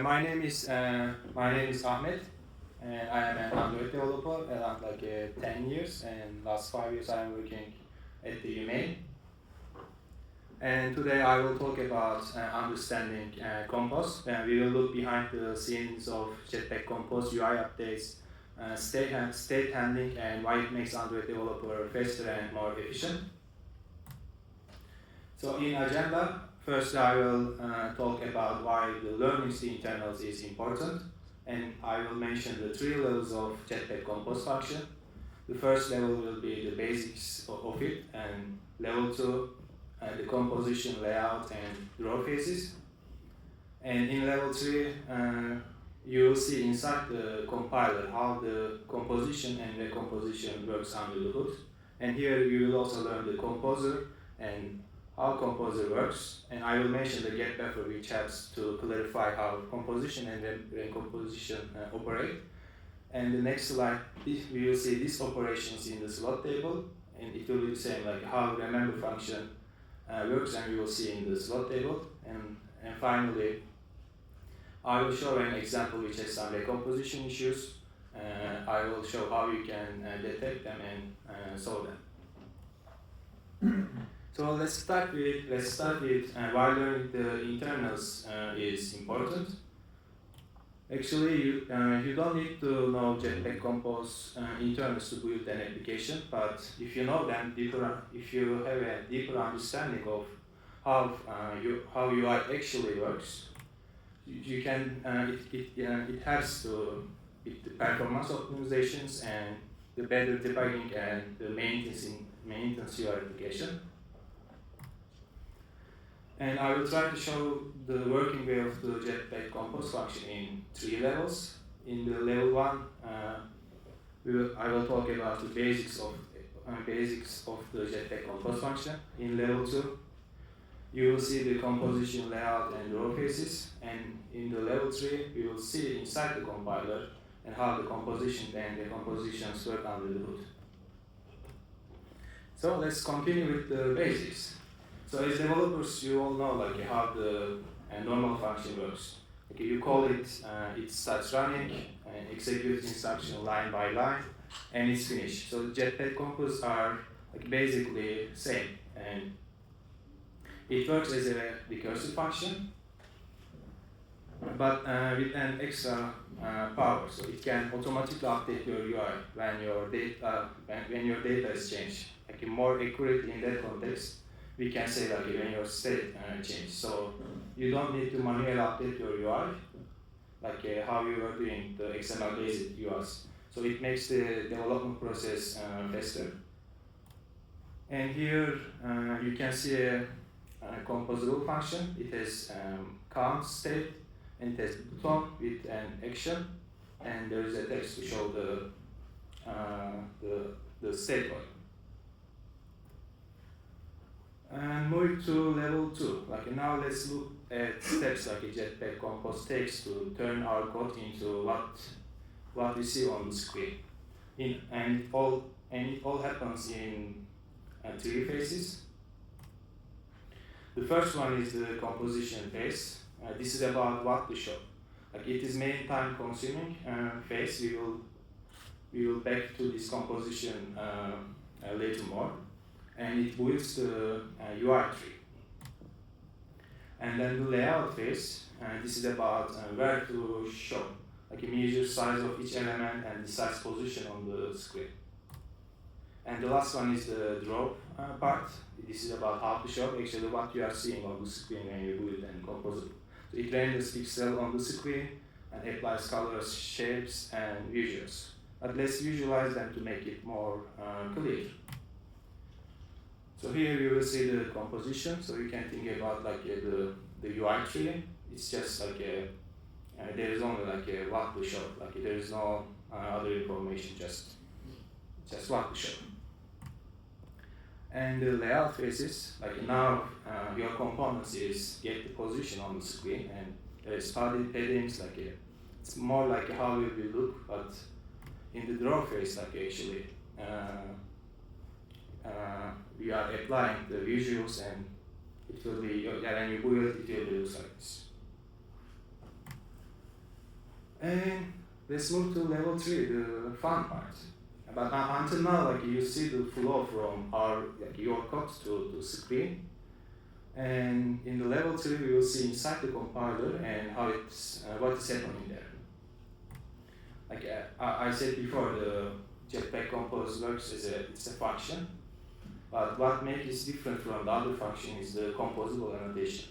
My name is Ahmet, and I am an Android developer around 10 years, and last 5 years I am working at the Umain. And today I will talk about understanding Compose. We will look behind the scenes of Jetpack Compose UI updates, state handling, and why it makes Android developer faster and more efficient. So in agenda, first I will talk about why the learning the internals is important, and I will mention the 3 levels of Jetpack Compose function. The first level will be the basics of it, and level 2, the composition, layout, and draw phases. And in level 3, you will see inside the compiler how the composition and recomposition works under the hood. And here you will also learn the composer and how composer works, and I will mention the get buffer, which helps to clarify how composition and recomposition operate. And the next slide, we will see these operations in the slot table, and it will be the same like how remember function works, and we will see in the slot table. And finally, I will show an example which has some recomposition issues. I will show how you can detect them and solve them. So let's start with why learning the internals is important. Actually, you don't need to know Jetpack Compose internals to build an application, but if you know them deeper, if you have a deeper understanding of how UI actually works, you can it helps to with the performance optimizations and the better debugging and the maintenance your application. And I will try to show the working way of the Jetpack Compose function in 3 levels. In the level 1, I will talk about the basics of the Jetpack Compose function. In level 2, you will see the composition, layout, and draw phases. And in the level 3, we will see inside the compiler and how the composition and the compositions work under the hood. So let's continue with the basics. So as developers, you all know how the normal function works. You call it, it starts running, and executes instruction line by line, and it's finished. So Jetpack Compose are basically same, and it works as a recursive function, but with an extra power. So it can automatically update your UI when your data is changed. More accurately in that context, we can say when your state changes. So you don't need to manually update your UI, how you were doing the XML based UIs. So it makes the development process faster. And here you can see a composable function. It has count state, and it has button with an action, and there is a text to show the state point. And moving to level 2, now let's look at steps a Jetpack Compose takes to turn our code into what we see on the screen. And it all happens in 3 phases. The first one is the composition phase. This is about what to show. It is main time consuming phase. We will back to this composition later more. And it builds the UI tree. And then the layout phase, this is about where to show, measure size of each element and the size position on the screen. And the last one is the draw part. This is about how to show actually what you are seeing on the screen when you build and compose it. So it renders pixels on the screen and applies colors, shapes, and visuals. But let's visualize them to make it more clear. So here you will see the composition, so you can think about the UI tree. It's just there is only what to show, there is no other information, just what to show. And the layout phases, now your components is get the position on the screen, and there is paddings, it's more how it will look, but in the draw phase, actually, we are applying the visuals, and it will be, when you build it, will look like this. And let's move to level 3, the fun part. But until now, like you see the flow from your code to screen. And in the level 3, we will see inside the compiler and how it's what is happening there. Like I said before, the Jetpack Compose works as it's a function. But what makes it different from the other function is the composable annotation.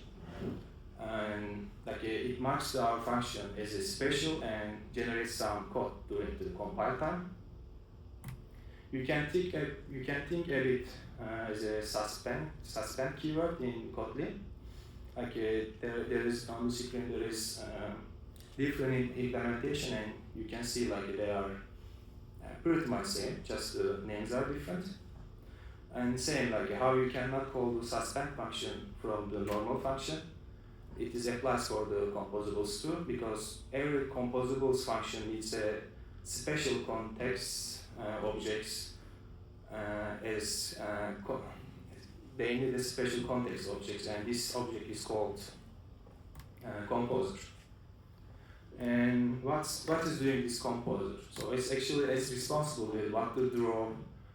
And like it marks our function as a special and generates some code during the compile time. You can think a bit as a suspend keyword in Kotlin. Like there is on the screen there is different implementation, and you can see like they are pretty much same, just the names are different. And same like how you cannot call the suspend function from the normal function. It is applies for the composables too, because every composables function needs a special context objects they need a special context objects, and this object is called composer. And what is doing this composer? So it's actually responsible with what to draw,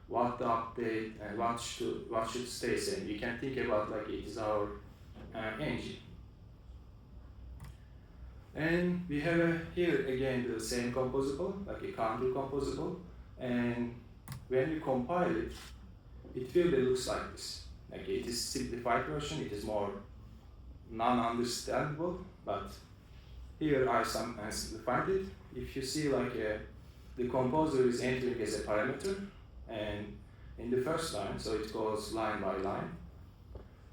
what to update, and what should stay same. You can think about like it is our engine. And we have here again the same composable, like a counter composable, and when you compile it, it really looks like this. Like it is simplified version, it is more non-understandable, but here I simplified it. If you see like the composer is entering as a parameter, and in the first line, so it goes line by line,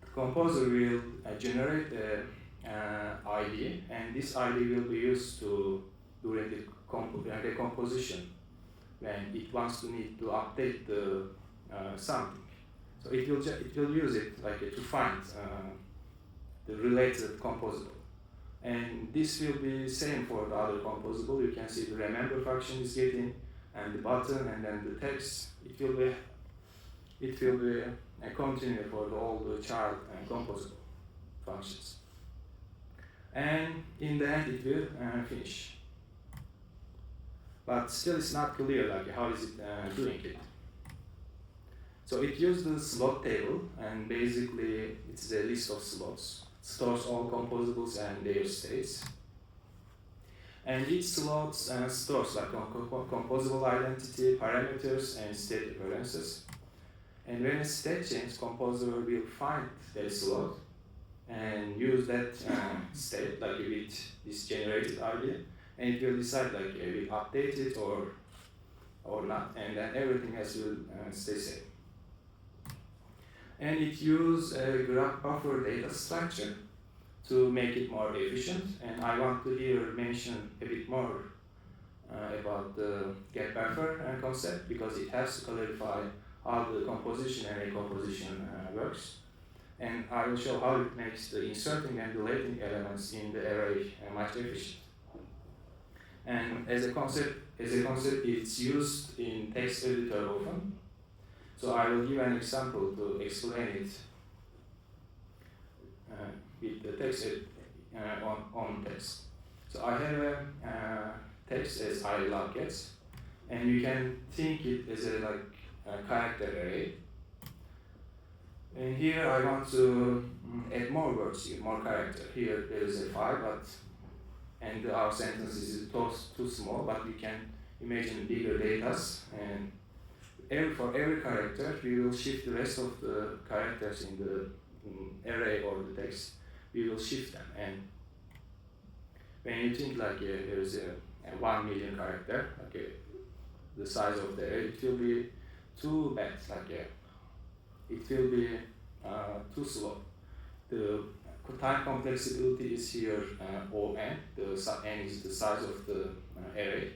the composer will generate a ID, and this ID will be used during the recomposition when it wants to need to update the something. So it will use it like to find the related composable, and this will be same for the other composable. You can see the remember function is getting, and the button, and then the text. It will be a continue for all the child and composable functions. And in the end, it will finish. But still, it's not clear like how is it doing it. So it uses the slot table, and basically it's a list of slots. It stores all composables and their states. And each slot stores like composable identity, parameters, and state references. And when a state changes, composer will find that slot and use that state like with this generated ID, and it will decide like we update it or not, and then everything else will stay same. And it uses a graph buffer data structure to make it more efficient, and I want to here mention a bit more about the get buffer concept, because it has to clarify how the composition and recomposition works. And I will show how it makes the inserting and deleting elements in the array much efficient. And as a concept, it's used in text editor often. So I will give an example to explain it with the text on text. So I have a text as I love cats, and you can think it as a character array. And here I want to add more words here, more character. Here there is a 5, and our sentence is too small, but we can imagine bigger datas, and for every character we will shift the rest of the characters in the array or the text. We will shift them, and when you think like there is a 1 million character, the size of the array, it will be too bad, it will be too slow. The time complexity is here O n. The n is the size of the array,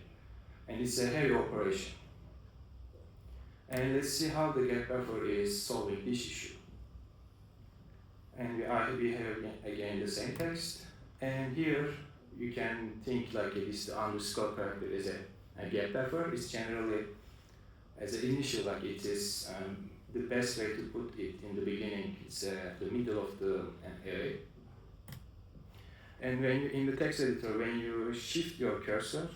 and it's a heavy operation. And let's see how the get buffer is solving this issue. And we have again the same text, and here you can think like this underscore character is a get buffer. It's generally as an initial, like it is the best way to put it in the beginning. It's the middle of the array. And when you, in the text editor, when you shift your cursor,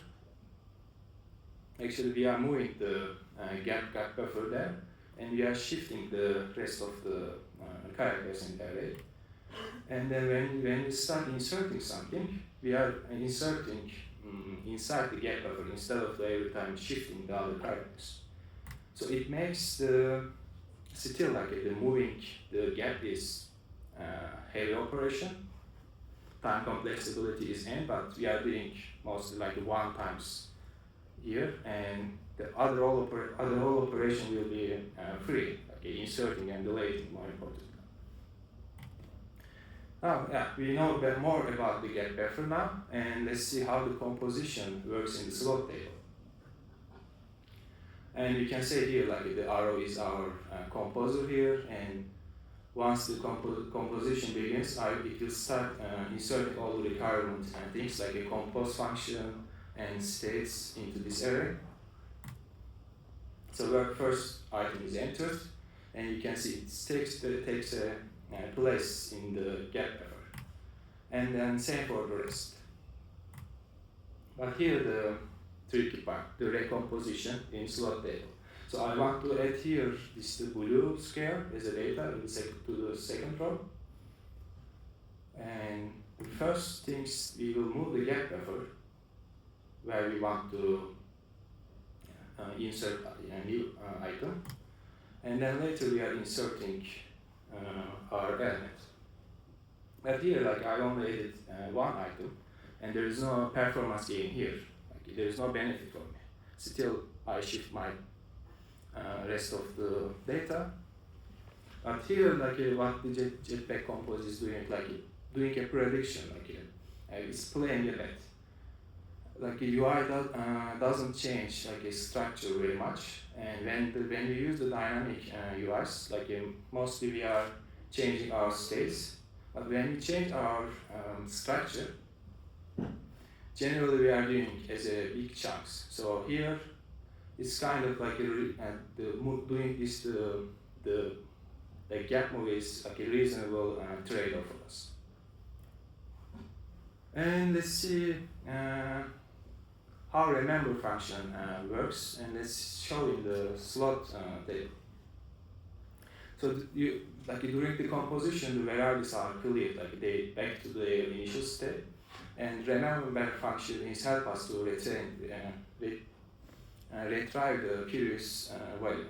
actually we are moving the gap buffer there, and we are shifting the rest of the characters in the array. And then when we start inserting something, we are inserting inside the gap buffer instead of every time shifting the other characters. So it makes the still like the moving the gap is heavy operation. Time complexity is n, but we are doing mostly like 1 times here, and the other all operation will be free, like inserting and deleting more important. Now, yeah, we know more about the gap buffer now, and let's see how the composition works in the slot table. And you can say here, like the arrow is our composer here, and once the composition begins, it will start inserting all the requirement things like a compose function and states into this array. So where first item is entered, and you can see it takes a place in the gap buffer, and then same for the rest. But here the tricky part, the recomposition in slot table. So I want to add here this blue square as a data to the second row. And the first things, we will move the gap buffer where we want to insert a new item. And then later we are inserting our element. But here, like I only added one item, and there is no performance gain here. Like, there is no benefit for me. Still, I shift my rest of the data. But here, like what the Jetpack Compose is doing, like doing a prediction, like it's playing a bet. Like a UI doesn't change like a structure very much, and when we use the dynamic UIs, like mostly we are changing our states. But when we change our structure, generally we are doing as a big chunks. So here, it's kind of like doing this the gap move is like a reasonable trade-off for us. And let's see how remember function works, and let's show in the slot table. So during the composition, the varieties are cleared, like they back to their initial state, and remember function is help us to retry the previous value.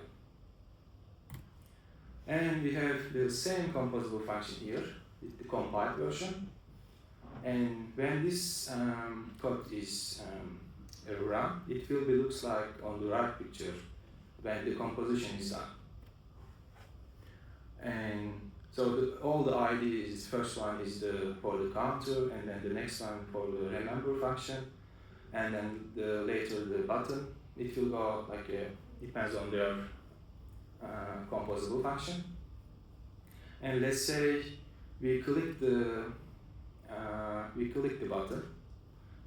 And we have the same composable function here with the compiled version. And when this code is run, it will be looks like on the right picture when the composition is done. And so all the IDs, first one is for the counter, and then the next one for the remember function, and then later the button. It will go like depends on their composable function. And let's say we click the button,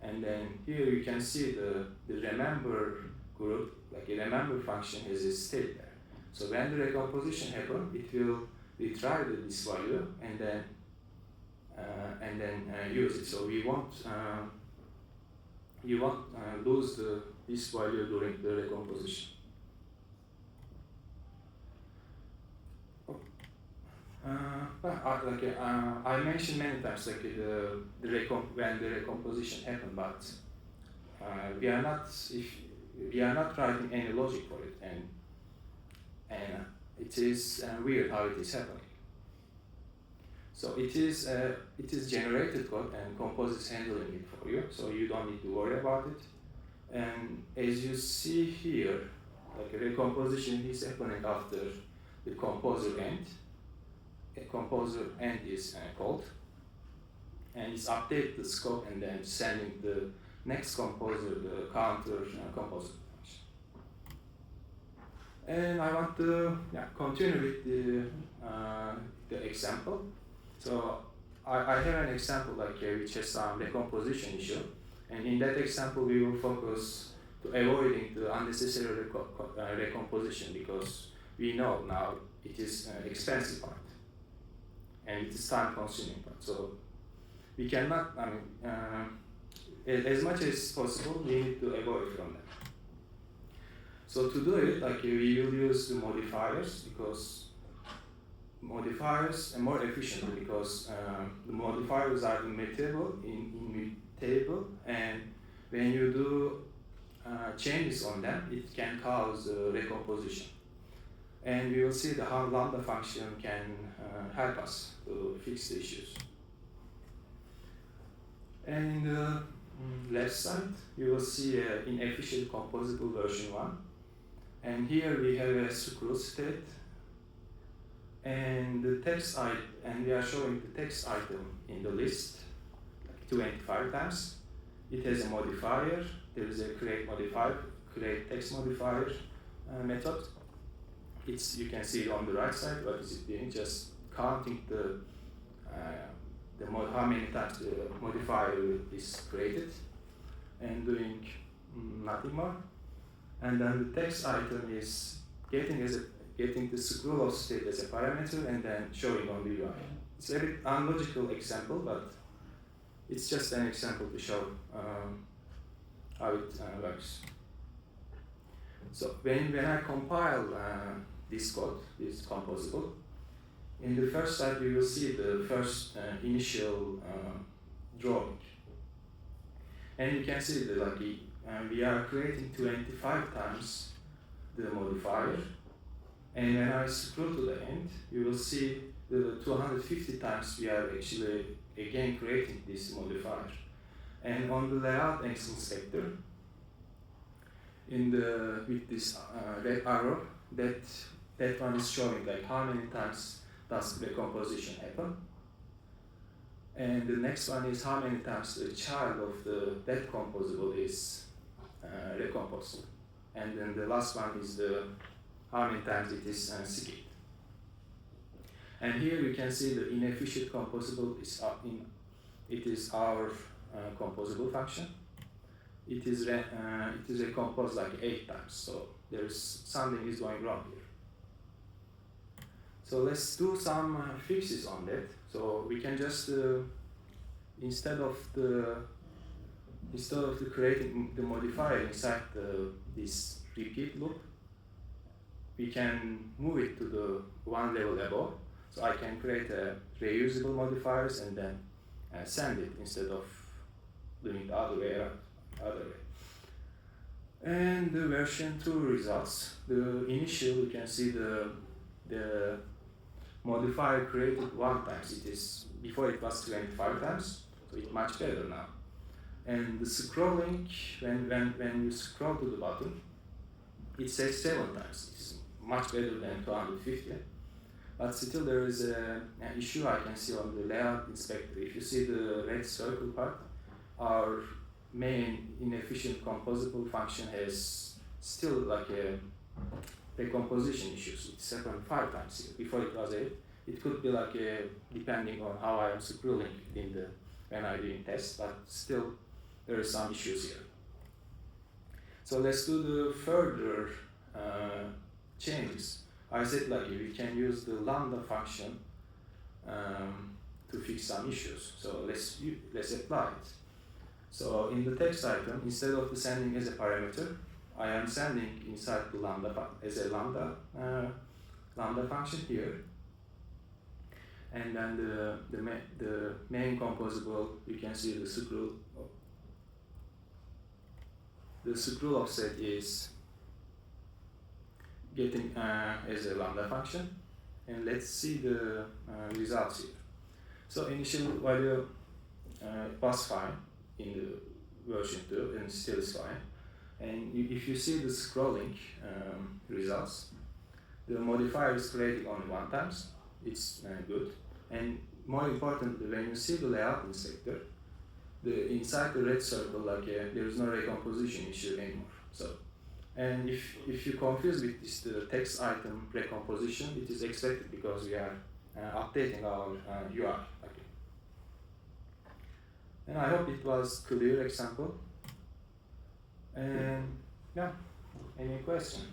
and then here you can see the remember group, like a remember function has a state there. So when the recomposition happens, it will retry this value and then use it. So you won't lose this value during the recomposition. I mentioned many times like when the recomposition happened, but we are not writing any logic for it, and it is weird how it is happening. So it is generated code, and Compose is handling it for you, so you don't need to worry about it. And as you see here, like a recomposition is happening after the composer end. A composer end is called, and it's update the scope and then sending the next composer the counter composer function. And I want to continue with the example. So I have an example like which has some recomposition issue, and in that example we will focus to avoiding the unnecessary recomposition, because we know now it is an expensive part and it is time consuming part. So we cannot, as much as possible, we need to avoid from them. So to do it, we will use the modifiers, because modifiers are more efficient, because the modifiers are immutable, and when you do changes on them, it can cause recomposition. And we will see how lambda function can help us to fix the issues. And in the left side, you will see an inefficient composable version 1. And here we have a scroll state, and the text and we are showing the text item in the list 25 times. It has a modifier. There is a create text modifier method. You can see it on the right side. What is it doing? Just counting how many times the modifier is created, and doing nothing more. And then the text item is getting the scroll of state as a parameter and then showing on the UI. It's a bit unlogical example, but it's just an example to show how it works. So when I compile this code, this composable, in the first step you will see the first initial drawing. And you can see that we are creating 25 times the modifier, and when I scroll to the end, you will see the 250 times we are actually again creating this modifier. And on the layout inspector, with this red arrow, that one is showing how many times does the recomposition happen. And the next one is how many times the child of that composable is recomposed. And then the last one is how many times it is skipped. And here you can see the inefficient composable it is our composable function. It is recomposed 8 times, so something is going wrong here. So let's do some fixes on that. So we can just instead of creating the modifier inside this repeat loop, we can move it to the one level above. So I can create reusable modifiers and then send it instead of doing the other way around. And the version 2 results. The initial, you can see the modifier created 1 times. Before it was 25 times, so it's much better now. And the scrolling, when you scroll to the bottom, it says 7 times. It's much better than 250. But still there is an issue I can see on the layout inspector. If you see the red circle part, our main inefficient composable function has still a recomposition issues. It's happened 5 times here. Before it was 8. It could be depending on how I am scrolling when I'm doing tests, but still there are some issues here. So let's do the further changes. I said we can use the lambda function to fix some issues. So let's apply it. So in the text item, instead of sending as a parameter, I am sending inside the lambda as a lambda function here. And then the main composable, you can see the scroll. The scroll offset is getting as a lambda function, and let's see the results here. So initial value was fine in the version 2 and still is fine. And if you see the scrolling results, the modifier is created only 1 times. It's good. And more importantly, when you see the layout inspector, inside the red circle, there is no recomposition issue anymore. So, and if you confuse with the text item recomposition, it is expected because we are updating our UI. And I hope it was clear example. And yeah, any question?